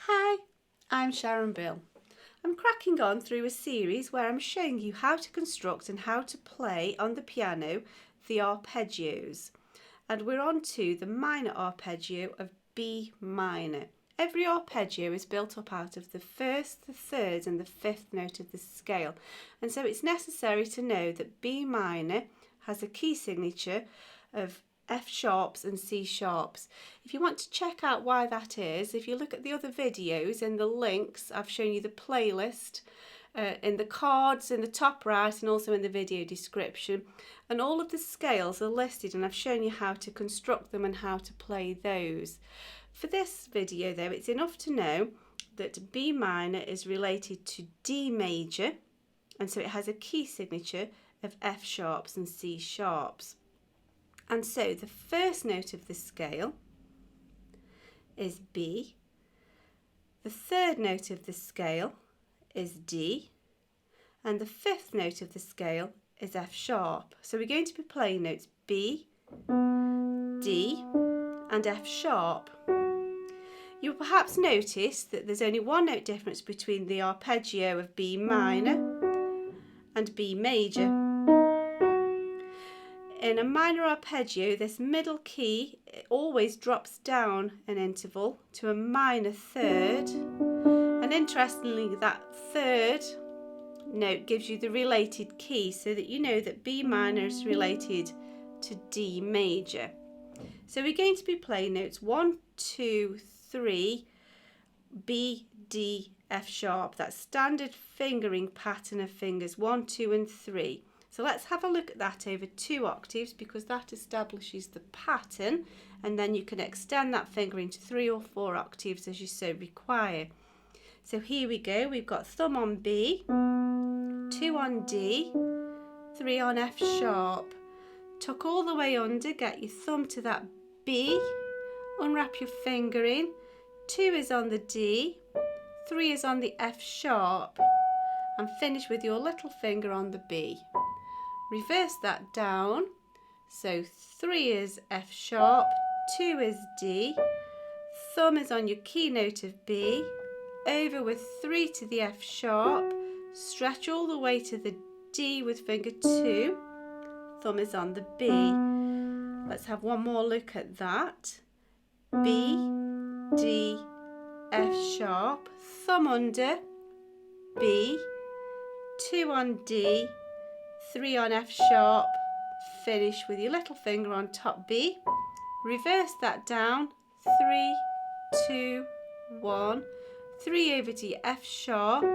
Hi, I'm Sharon Bill. I'm cracking on through a series where I'm showing you how to construct and how to play on the piano the arpeggios. And we're on to the minor arpeggio of B minor. Every arpeggio is built up out of the first, the third and the fifth note of the scale. And so it's necessary to know that B minor has a key signature of F sharps and C sharps. If you want to check out why that is, if you look at the other videos and the links, I've shown you the playlist in the cards in the top right and also in the video description, and all of the scales are listed and I've shown you how to construct them and how to play those. For this video though, it's enough to know that B minor is related to D major, and so it has a key signature of F sharps and C sharps. And so the first note of the scale is B, the third note of the scale is D, and the fifth note of the scale is F sharp. So we're going to be playing notes B, D and F sharp. You'll perhaps notice that there's only one note difference between the arpeggio of B minor and B major. In a minor arpeggio, this middle key always drops down an interval to a minor third, and interestingly that third note gives you the related key so that you know that B minor is related to D major. So we're going to be playing notes 1, 2, 3, B, D, F sharp, that standard fingering pattern of fingers 1, 2 and 3. So let's have a look at that over 2 octaves because that establishes the pattern, and then you can extend that fingering to 3 or 4 octaves as you so require. So here we go, we've got thumb on B, 2 on D, 3 on F sharp. Tuck all the way under, get your thumb to that B, unwrap your fingering, 2 is on the D, 3 is on the F sharp, and finish with your little finger on the B. Reverse that down, so 3 is F sharp, 2 is D, thumb is on your key note of B, over with 3 to the F sharp, stretch all the way to the D with finger 2, thumb is on the B. Let's have one more look at that. B, D, F sharp, thumb under, B, 2 on D, 3 on F sharp, finish with your little finger on top B, reverse that down, 3, 2, 1, 3 over to your F sharp,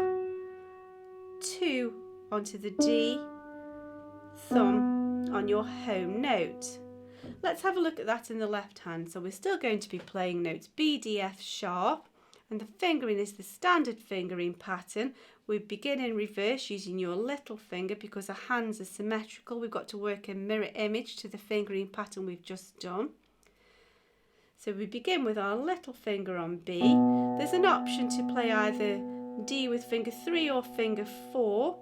2 onto the D, thumb on your home note. Let's have a look at that in the left hand. So we're still going to be playing notes B, D, F sharp, and the fingering is the standard fingering pattern. We begin in reverse using your little finger because our hands are symmetrical. We've got to work a mirror image to the fingering pattern we've just done. So we begin with our little finger on B. There's an option to play either D with finger 3 or finger 4.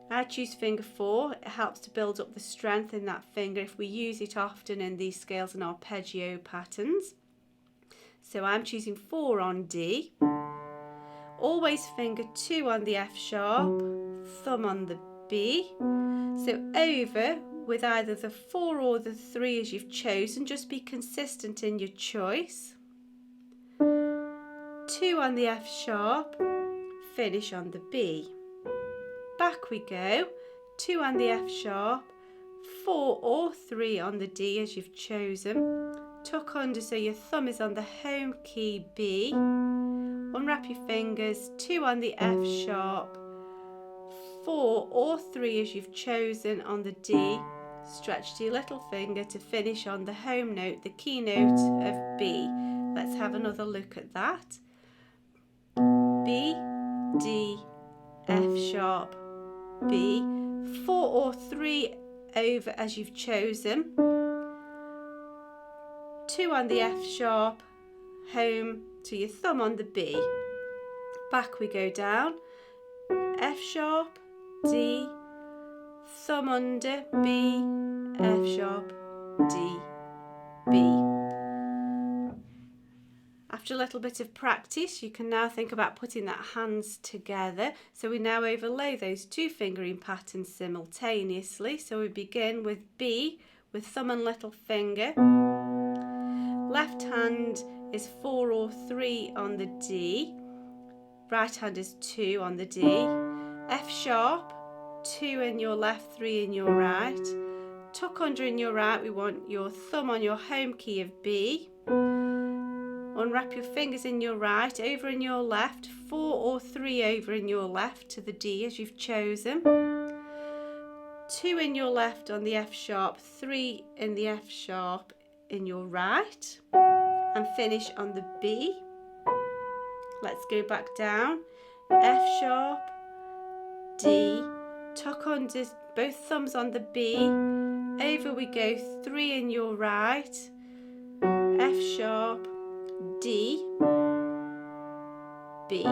I choose finger 4. It helps to build up the strength in that finger if we use it often in these scales and arpeggio patterns. So I'm choosing 4 on D. Always finger 2 on the F sharp, thumb on the B. So over with either the 4 or the 3 as you've chosen, just be consistent in your choice. 2 on the F sharp, finish on the B. Back we go, 2 on the F sharp, 4 or 3 on the D as you've chosen. Tuck under so your thumb is on the home key B. Unwrap your fingers, 2 on the F sharp, 4 or 3 as you've chosen on the D. Stretch to your little finger to finish on the home note, the key note of B. Let's have another look at that. B, D, F sharp, B, 4 or 3 over as you've chosen, 2 on the F sharp, home to your thumb on the B. Back we go down, F sharp, D, thumb under, B, F sharp, D, B. After a little bit of practice, you can now think about putting that hands together. So we now overlay those two fingering patterns simultaneously. So we begin with B with thumb and little finger. Left hand is 4 or 3 on the D. Right hand is 2 on the D. F sharp, 2 in your left, 3 in your right. Tuck under in your right, we want your thumb on your home key of B. Unwrap your fingers in your right, over in your left, 4 or 3 over in your left to the D as you've chosen. 2 in your left on the F sharp, 3 in the F sharp in your right, and finish on the B. Let's go back down, F sharp, D, tuck under both thumbs on the B, over we go, 3 in your right, F sharp, D, B.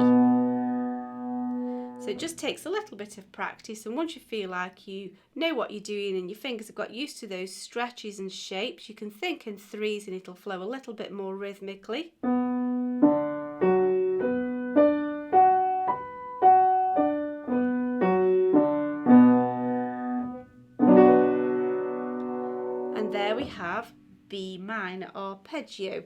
So it just takes a little bit of practice, and once you feel like you know what you're doing and your fingers have got used to those stretches and shapes, you can think in threes and it'll flow a little bit more rhythmically. And there we have B minor arpeggio.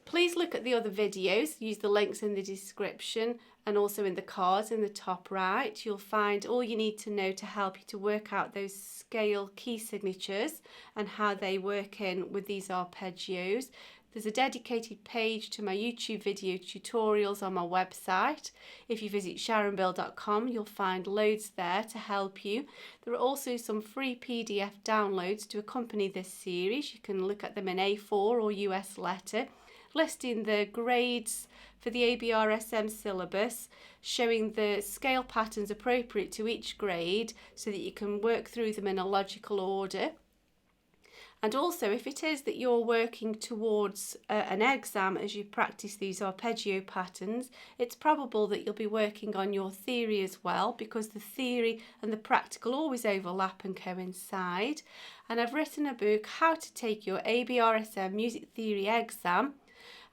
Please look at the other videos, use the links in the description and also in the cards in the top right. You'll find all you need to know to help you to work out those scale key signatures and how they work in with these arpeggios. There's a dedicated page to my YouTube video tutorials on my website. If you visit sharonbill.com, you'll find loads there to help you. There are also some free PDF downloads to accompany this series. You can look at them in A4 or US letter, listing the grades for the ABRSM syllabus, showing the scale patterns appropriate to each grade so that you can work through them in a logical order. And also, if it is that you're working towards an exam as you practice these arpeggio patterns, it's probable that you'll be working on your theory as well, because the theory and the practical always overlap and coincide. And I've written a book, How to Take Your ABRSM Music Theory Exam,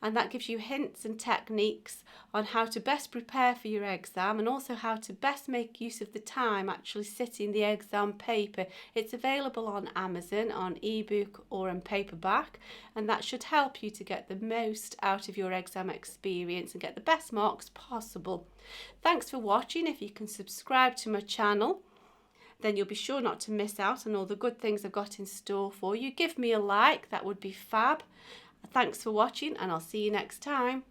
and that gives you hints and techniques on how to best prepare for your exam and also how to best make use of the time actually sitting the exam paper. It's available on Amazon on ebook or in paperback, and that should help you to get the most out of your exam experience and get the best marks possible. Thanks for watching. If you can subscribe to my channel, then you'll be sure not to miss out on all the good things I've got in store for you. Give me a like, that would be fab. Thanks for watching, and I'll see you next time.